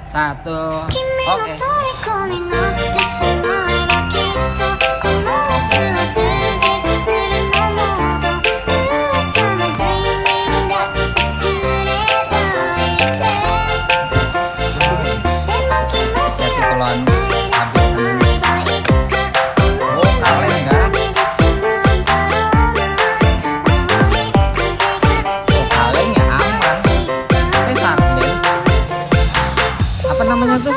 Satu. Oke. Jadi kulon oh kaleng kan? Oh kaleng ya aman. Sarden. Apa namanya tuh?